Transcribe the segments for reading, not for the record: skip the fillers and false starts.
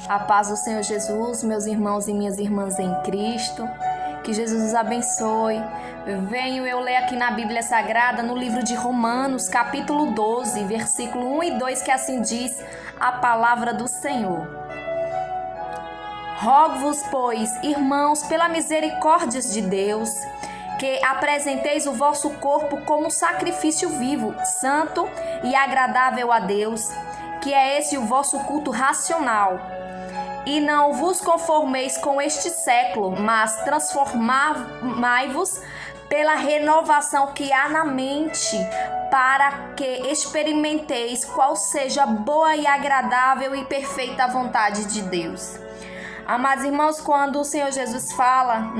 A paz do Senhor Jesus, meus irmãos e minhas irmãs em Cristo, que Jesus os abençoe. Venho eu ler aqui na Bíblia Sagrada, no livro de Romanos, capítulo 12, versículo 1 e 2, que assim diz a palavra do Senhor. Rogo-vos, pois, irmãos, pela misericórdia de Deus, que apresenteis o vosso corpo como sacrifício vivo, santo e agradável a Deus, que é esse o vosso culto racional. E não vos conformeis com este século, mas transformai-vos pela renovação que há na mente, para que experimenteis qual seja a boa e agradável e perfeita vontade de Deus. Amados irmãos, quando o Senhor Jesus fala,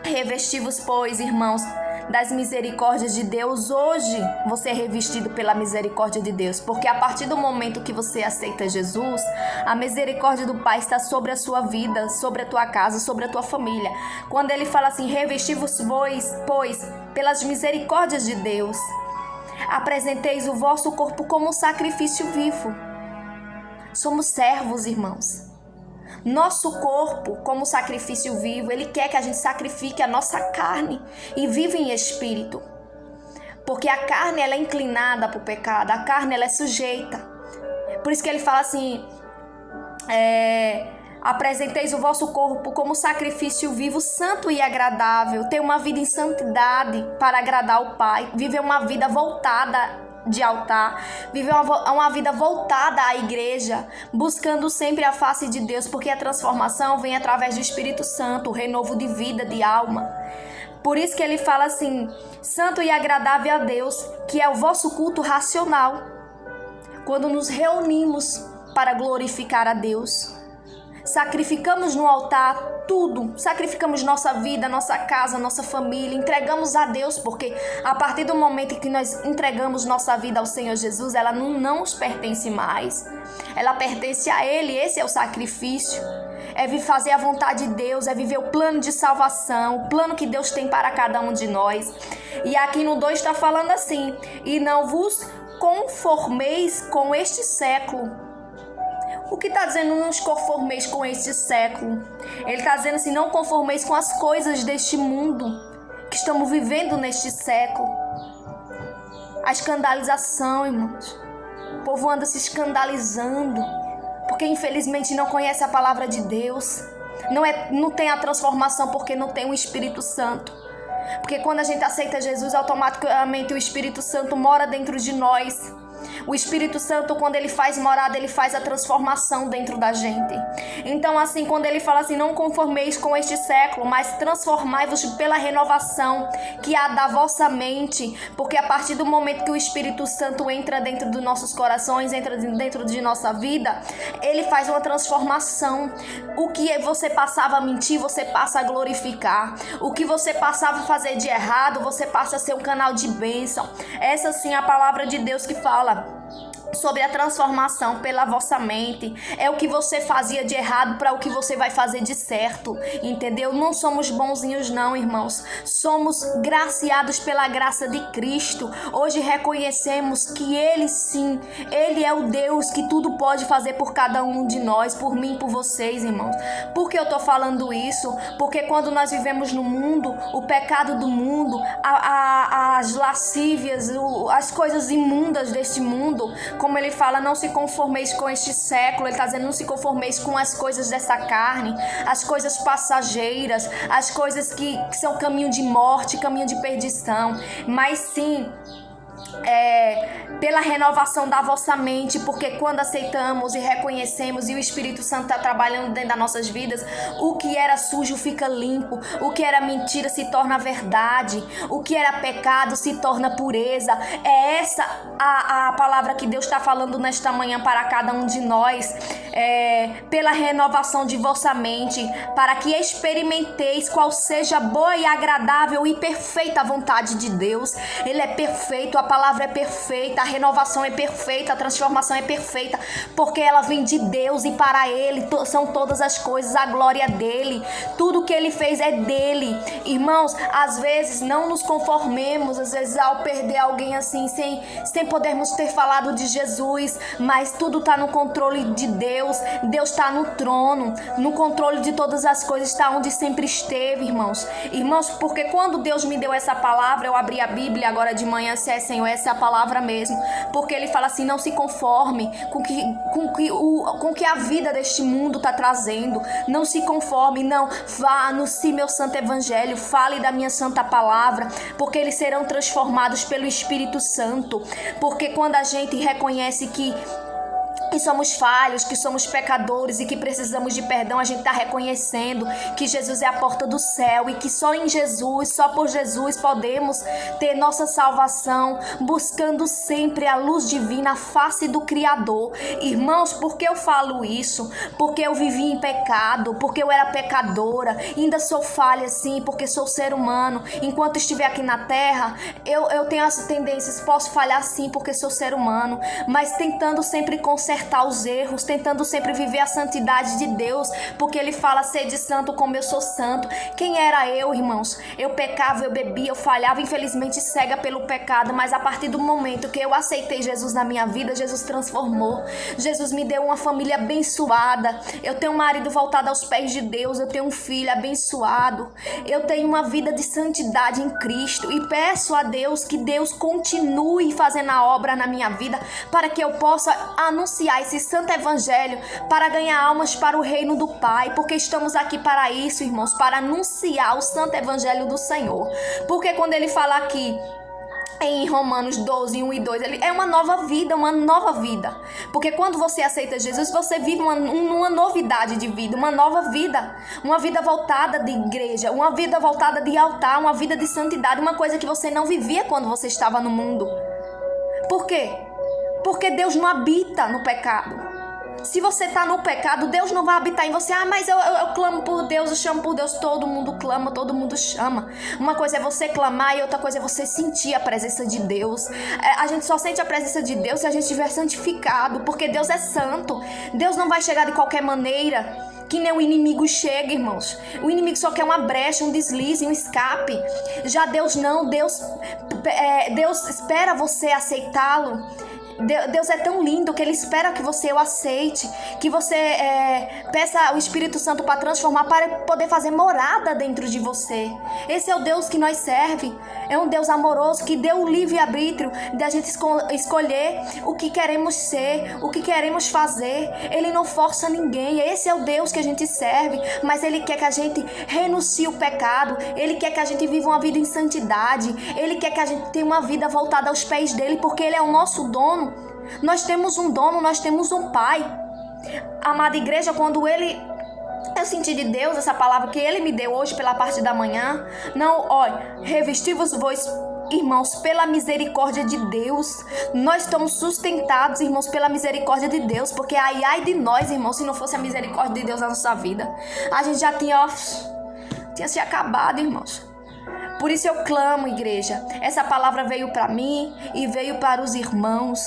revesti-vos, pois, irmãos, das misericórdias de Deus, hoje você é revestido pela misericórdia de Deus, porque a partir do momento que você aceita Jesus, a misericórdia do Pai está sobre a sua vida, sobre a tua casa, sobre a tua família. Quando ele fala assim, revesti-vos, pois, pelas misericórdias de Deus, apresenteis o vosso corpo como sacrifício vivo. Somos servos, irmãos. Nosso corpo, como sacrifício vivo, ele quer que a gente sacrifique a nossa carne e viva em espírito. Porque a carne, ela é inclinada para o pecado, a carne, ela é sujeita. Por isso que ele fala assim, apresenteis o vosso corpo como sacrifício vivo, santo e agradável. Ter uma vida em santidade para agradar o Pai. Viver uma vida voltada de altar, viver uma vida voltada à igreja, buscando sempre a face de Deus, porque a transformação vem através do Espírito Santo, o renovo de vida, de alma. Por isso que ele fala assim, santo e agradável a Deus, que é o vosso culto racional. Quando nos reunimos para glorificar a Deus, sacrificamos no altar tudo, sacrificamos nossa vida, nossa casa, nossa família, entregamos a Deus, porque a partir do momento que nós entregamos nossa vida ao Senhor Jesus, ela não nos pertence mais, ela pertence a Ele. Esse é o sacrifício, é fazer a vontade de Deus, é viver o plano de salvação, o plano que Deus tem para cada um de nós. E aqui no 2 está falando assim, e não vos conformeis com este século. O que está dizendo não nos conformeis com este século? Ele está dizendo assim, não conformeis com as coisas deste mundo que estamos vivendo neste século. A escandalização, irmãos. O povo anda se escandalizando porque infelizmente não conhece a palavra de Deus. Não tem a transformação porque não tem o Espírito Santo. Porque quando a gente aceita Jesus, automaticamente o Espírito Santo mora dentro de nós. O Espírito Santo, quando ele faz morada, ele faz a transformação dentro da gente. Então, assim, quando ele fala assim, não conformeis com este século, mas transformai-vos pela renovação que há da vossa mente, porque a partir do momento que o Espírito Santo entra dentro dos nossos corações, entra dentro de nossa vida, ele faz uma transformação. O que você passava a mentir, você passa a glorificar. O que você passava a fazer de errado, você passa a ser um canal de bênção. Essa sim é a palavra de Deus que fala sobre a transformação pela vossa mente. É o que você fazia de errado para o que você vai fazer de certo, entendeu? Não somos bonzinhos não, irmãos. Somos graciados pela graça de Cristo. Hoje reconhecemos que Ele sim, Ele é o Deus que tudo pode fazer por cada um de nós, por mim, por vocês, irmãos. Por que eu tô falando isso? Porque quando nós vivemos no mundo, o pecado do mundo, as lascívias, as coisas imundas deste mundo, como ele fala, não se conformeis com este século. Ele está dizendo, não se conformeis com as coisas dessa carne, as coisas passageiras, as coisas que são caminho de morte, caminho de perdição, mas sim pela renovação da vossa mente, porque quando aceitamos e reconhecemos e o Espírito Santo está trabalhando dentro das nossas vidas, o que era sujo fica limpo, o que era mentira se torna verdade, o que era pecado se torna pureza. É essa a palavra que Deus está falando nesta manhã para cada um de nós, pela renovação de vossa mente, para que experimenteis qual seja a boa e agradável e perfeita vontade de Deus. Ele é perfeito, a palavra é perfeita, a renovação é perfeita, a transformação é perfeita, porque ela vem de Deus e para Ele são todas as coisas, a glória dEle, tudo que Ele fez é dEle. Irmãos, às vezes não nos conformemos, às vezes ao perder alguém assim, sem podermos ter falado de Jesus, mas tudo está no controle de Deus. Deus está no trono, no controle de todas as coisas, está onde sempre esteve, irmãos. Irmãos, porque quando Deus me deu essa palavra, eu abri a Bíblia agora de manhã, se é Senhor, essa é a palavra mesmo. Porque Ele fala assim, não se conforme com que a vida deste mundo está trazendo. Não se conforme, não. Vá, anuncie meu santo evangelho, fale da minha santa palavra, porque eles serão transformados pelo Espírito Santo. Porque quando a gente reconhece que somos falhos, que somos pecadores e que precisamos de perdão, a gente está reconhecendo que Jesus é a porta do céu e que só em Jesus, só por Jesus podemos ter nossa salvação, buscando sempre a luz divina, a face do Criador. Irmãos, por que eu falo isso? Porque eu vivi em pecado, porque eu era pecadora, ainda sou falha sim, porque sou ser humano. Enquanto estiver aqui na terra, eu tenho as tendências, posso falhar sim, porque sou ser humano, mas tentando sempre consertar os erros, tentando sempre viver a santidade de Deus, porque Ele fala, sede santo como eu sou santo. Quem era eu, irmãos? Eu pecava, eu bebia, eu falhava, infelizmente cega pelo pecado, mas a partir do momento que eu aceitei Jesus na minha vida, Jesus transformou. Jesus me deu uma família abençoada, eu tenho um marido voltado aos pés de Deus, eu tenho um filho abençoado, eu tenho uma vida de santidade em Cristo e peço a Deus que Deus continue fazendo a obra na minha vida para que eu possa anunciar esse santo evangelho, para ganhar almas para o reino do Pai, porque estamos aqui para isso, irmãos, para anunciar o santo evangelho do Senhor. Porque quando Ele fala aqui em Romanos 12, 1 e 2, ele é uma nova vida, uma nova vida. Porque quando você aceita Jesus, você vive uma novidade de vida, uma nova vida, uma vida voltada de igreja, uma vida voltada de altar, uma vida de santidade, uma coisa que você não vivia quando você estava no mundo. Por quê? Porque Deus não habita no pecado. Se você está no pecado, Deus não vai habitar em você. Ah, mas eu clamo por Deus, eu chamo por Deus. Todo mundo clama, todo mundo chama. Uma coisa é você clamar e outra coisa é você sentir a presença de Deus. A gente só sente a presença de Deus se a gente estiver santificado, porque Deus é santo. Deus não vai chegar de qualquer maneira, que nem o inimigo chega, irmãos. O inimigo só quer uma brecha, um deslize, um escape. Já Deus não. Deus espera você aceitá-lo. Deus é tão lindo que Ele espera que você o aceite, que você peça ao Espírito Santo para transformar, para poder fazer morada dentro de você. Esse é o Deus que nós serve. É um Deus amoroso que deu o livre-arbítrio de a gente escolher o que queremos ser, o que queremos fazer. Ele não força ninguém. Esse é o Deus que a gente serve, mas Ele quer que a gente renuncie o pecado. Ele quer que a gente viva uma vida em santidade. Ele quer que a gente tenha uma vida voltada aos pés dEle, porque Ele é o nosso dono. Nós temos um dono, nós temos um Pai. Amada igreja, quando eu senti de Deus essa palavra que Ele me deu hoje pela parte da manhã. Não, olha, revesti-vos vós, irmãos, pela misericórdia de Deus. Nós estamos sustentados, irmãos, pela misericórdia de Deus, porque ai de nós, irmãos, se não fosse a misericórdia de Deus na nossa vida, a gente já tinha se acabado, irmãos. Por isso eu clamo, igreja. Essa palavra veio para mim e veio para os irmãos.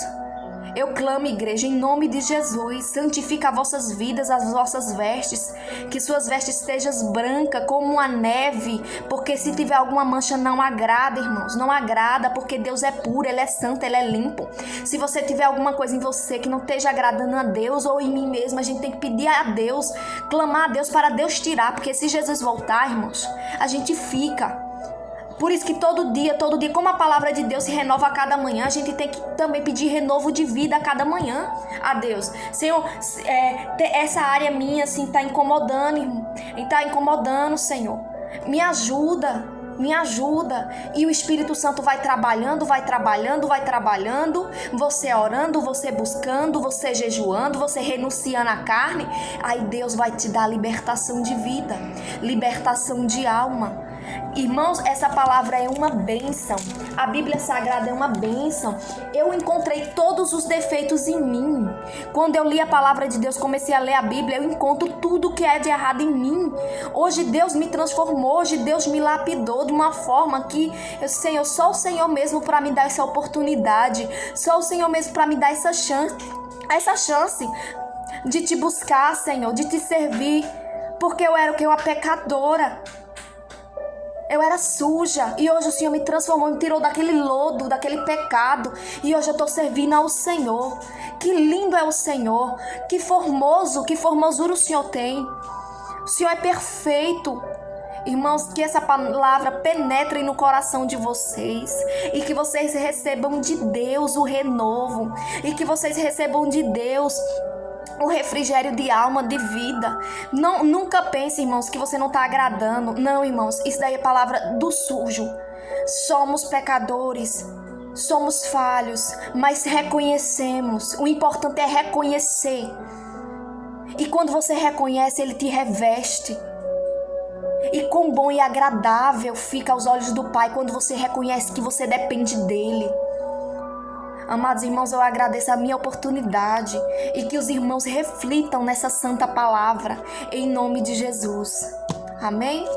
Eu clamo, igreja, em nome de Jesus, santifica as vossas vidas, as vossas vestes, que suas vestes estejam brancas como a neve, porque se tiver alguma mancha não agrada, irmãos, não agrada, porque Deus é puro, Ele é santo, Ele é limpo. Se você tiver alguma coisa em você que não esteja agradando a Deus ou em mim mesmo, a gente tem que pedir a Deus, clamar a Deus para Deus tirar, porque se Jesus voltar, irmãos, a gente fica. Por isso que todo dia, como a palavra de Deus se renova a cada manhã, a gente tem que também pedir renovo de vida a cada manhã a Deus. Senhor, essa área minha, assim, está incomodando, Senhor. Me ajuda. E o Espírito Santo vai trabalhando, você orando, você buscando, você jejuando, você renunciando à carne. Aí Deus vai te dar libertação de vida, libertação de alma. Irmãos, essa palavra é uma bênção. A Bíblia Sagrada é uma bênção. Eu encontrei todos os defeitos em mim. Quando eu li a palavra de Deus, comecei a ler a Bíblia, eu encontro tudo que é de errado em mim. Hoje Deus me transformou, hoje Deus me lapidou de uma forma que, Senhor, só o Senhor mesmo para me dar essa oportunidade, só o Senhor mesmo para me dar essa chance de te buscar, Senhor, de te servir, porque eu era uma pecadora. Eu era suja e hoje o Senhor me transformou, me tirou daquele lodo, daquele pecado, e hoje eu estou servindo ao Senhor. Que lindo é o Senhor, que formosura o Senhor tem. O Senhor é perfeito. Irmãos, que essa palavra penetre no coração de vocês e que vocês recebam de Deus o renovo e que vocês recebam de Deus o refrigério de alma, de vida. Não, nunca pense, irmãos, que você não está agradando. Não, irmãos, isso daí é palavra do sujo. Somos pecadores, somos falhos, mas reconhecemos. O importante é reconhecer. E quando você reconhece, Ele te reveste. E quão bom e agradável fica aos olhos do Pai quando você reconhece que você depende dEle. Amados irmãos, eu agradeço a minha oportunidade e que os irmãos reflitam nessa santa palavra, em nome de Jesus. Amém?